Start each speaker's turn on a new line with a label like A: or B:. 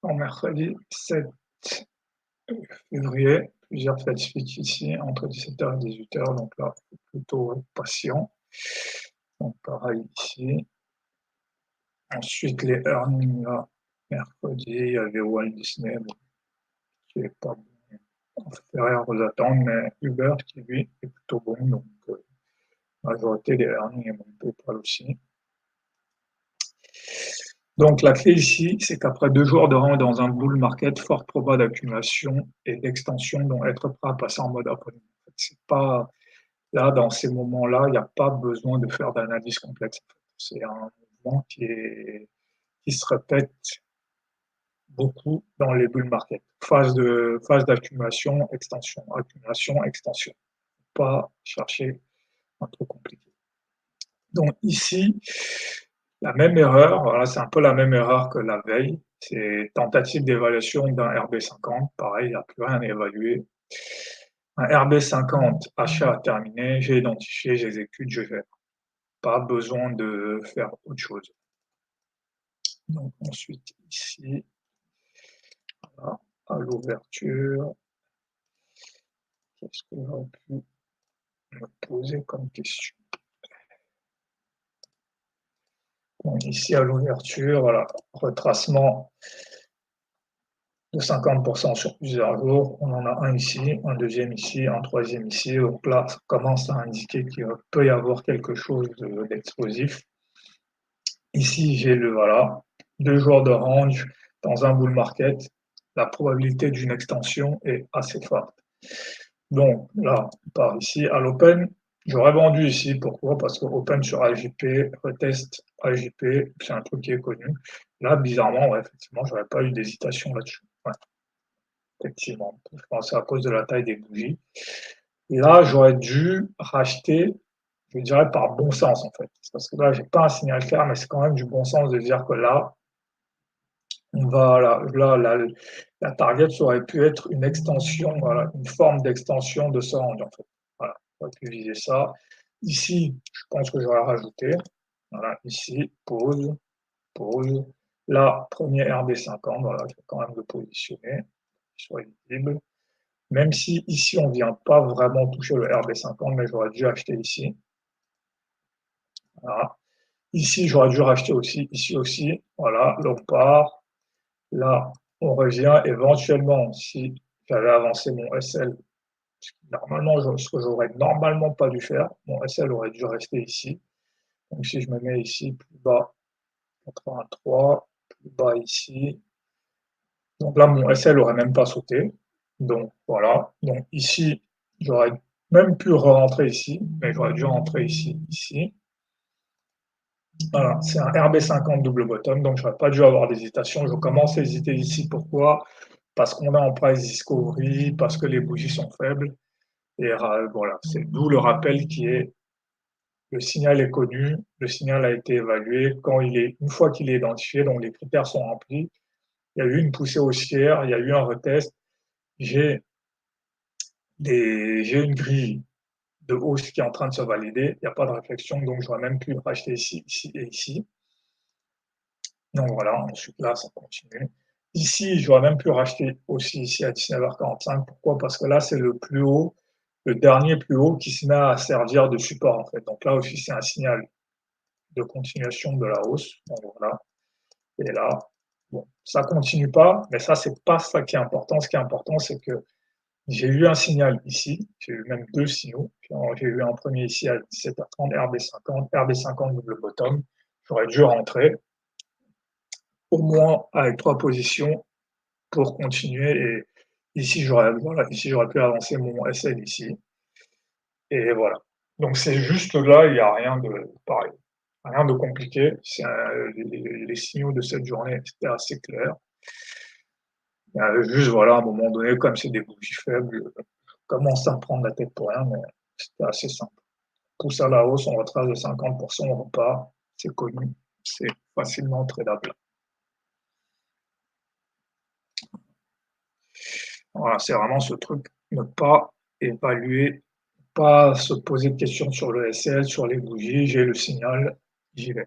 A: En mercredi 7 février, plusieurs fatifiques ici entre 17h et 18h, donc là, plutôt patient. Donc pareil ici. Ensuite, les earnings là, mercredi, il y avait Walt Disney, bon, qui n'est pas inférieur aux attentes, mais Uber qui lui est plutôt bon, donc la majorité des earnings est bon PayPal aussi. Donc la clé ici, c'est qu'après 2 jours de rang dans un bull market, fort proba d'accumulation et d'extension, donc être prêt à passer en mode après. C'est pas là, dans ces moments-là, il n'y a pas besoin de faire d'analyse complexe. C'est un mouvement qui se répète beaucoup dans les bull market. Phase d'accumulation, accumulation, extension. Pas chercher un truc compliqué. Donc ici, la même erreur, voilà, c'est un peu la même erreur que la veille. C'est tentative d'évaluation d'un RB50. Pareil, il n'y a plus rien à évaluer. Un RB50, achat terminé, j'ai identifié, j'exécute, je gère. Pas besoin de faire autre chose. Donc ensuite, ici, voilà, à l'ouverture, qu'est-ce que j'aurais pu me poser comme question? Donc ici, à l'ouverture, voilà, retracement de 50% sur plusieurs jours. On en a un ici, un deuxième ici, un troisième ici. Donc là, ça commence à indiquer qu'il peut y avoir quelque chose d'explosif. Ici, j'ai le voilà, 2 jours de range dans un bull market. La probabilité d'une extension est assez forte. Donc là, par ici à l'open, j'aurais vendu ici. Pourquoi? Parce que open sur AJP, retest AJP, c'est un truc qui est connu. Là, bizarrement, ouais, effectivement, j'aurais pas eu d'hésitation là-dessus. Ouais, effectivement, je pense à cause de la taille des bougies. Là, j'aurais dû racheter, je dirais par bon sens en fait. Parce que là, j'ai pas un signal clair, mais c'est quand même du bon sens de dire que là, on va la target ça aurait pu être une extension, voilà, une forme d'extension de ce range en fait. Voilà, on aurait pu viser ça. Ici, je pense que j'aurais rajouté. Voilà, ici, pause, pause. Là, premier RB50, voilà, je vais quand même le positionner, soit visible. Même si ici, on ne vient pas vraiment toucher le RB50, mais j'aurais dû acheter ici. Voilà. Ici, j'aurais dû racheter aussi, ici aussi. Voilà, là, on part. Là, on revient éventuellement si j'avais avancé mon SL. Normalement, ce que j'aurais normalement pas dû faire, mon SL aurait dû rester ici. Donc si je me mets ici, plus bas, 83, plus bas ici. Donc là, mon SL aurait même pas sauté. Donc voilà. Donc ici, j'aurais même pu rentrer ici, mais j'aurais dû rentrer ici, ici. Voilà, c'est un RB50 double bottom, donc je n'aurais pas dû avoir d'hésitation. Je commence à hésiter ici. Pourquoi? Parce qu'on est en price discovery, parce que les bougies sont faibles. Et voilà, c'est d'où le rappel qui est le signal est connu, le signal a été évalué. Une fois qu'il est identifié, donc les critères sont remplis, il y a eu une poussée haussière, il y a eu un retest. J'ai une grille de hausse qui est en train de se valider. Il n'y a pas de réflexion, donc j'aurais même pu racheter ici, ici et ici. Donc voilà, ensuite là, ça continue. Ici, j'aurais même pu racheter aussi ici à 19h45. Pourquoi? Parce que là, c'est le plus haut, le dernier plus haut qui se met à servir de support en fait. Donc là aussi, c'est un signal de continuation de la hausse. Donc voilà. Et là, bon, ça continue pas, mais ça, c'est pas ça qui est important. Ce qui est important, c'est que j'ai eu un signal ici, j'ai eu même 2 signaux. J'ai eu un premier ici à 17h30, RB50 double bottom. J'aurais dû rentrer au moins avec 3 positions pour continuer. Et ici, j'aurais pu avancer mon SL ici. Et voilà. Donc c'est juste là, il n'y a rien de pareil, rien de compliqué. Les signaux de cette journée, c'était assez clair. Juste voilà, à un moment donné, comme c'est des bougies faibles, je commence à me prendre la tête pour rien, mais c'était assez simple. Pousse à la hausse, on retrace de 50%, on repart, c'est connu, c'est facilement tradable. Voilà, c'est vraiment ce truc, ne pas évaluer, pas se poser de questions sur le SL, sur les bougies, j'ai le signal, j'y vais.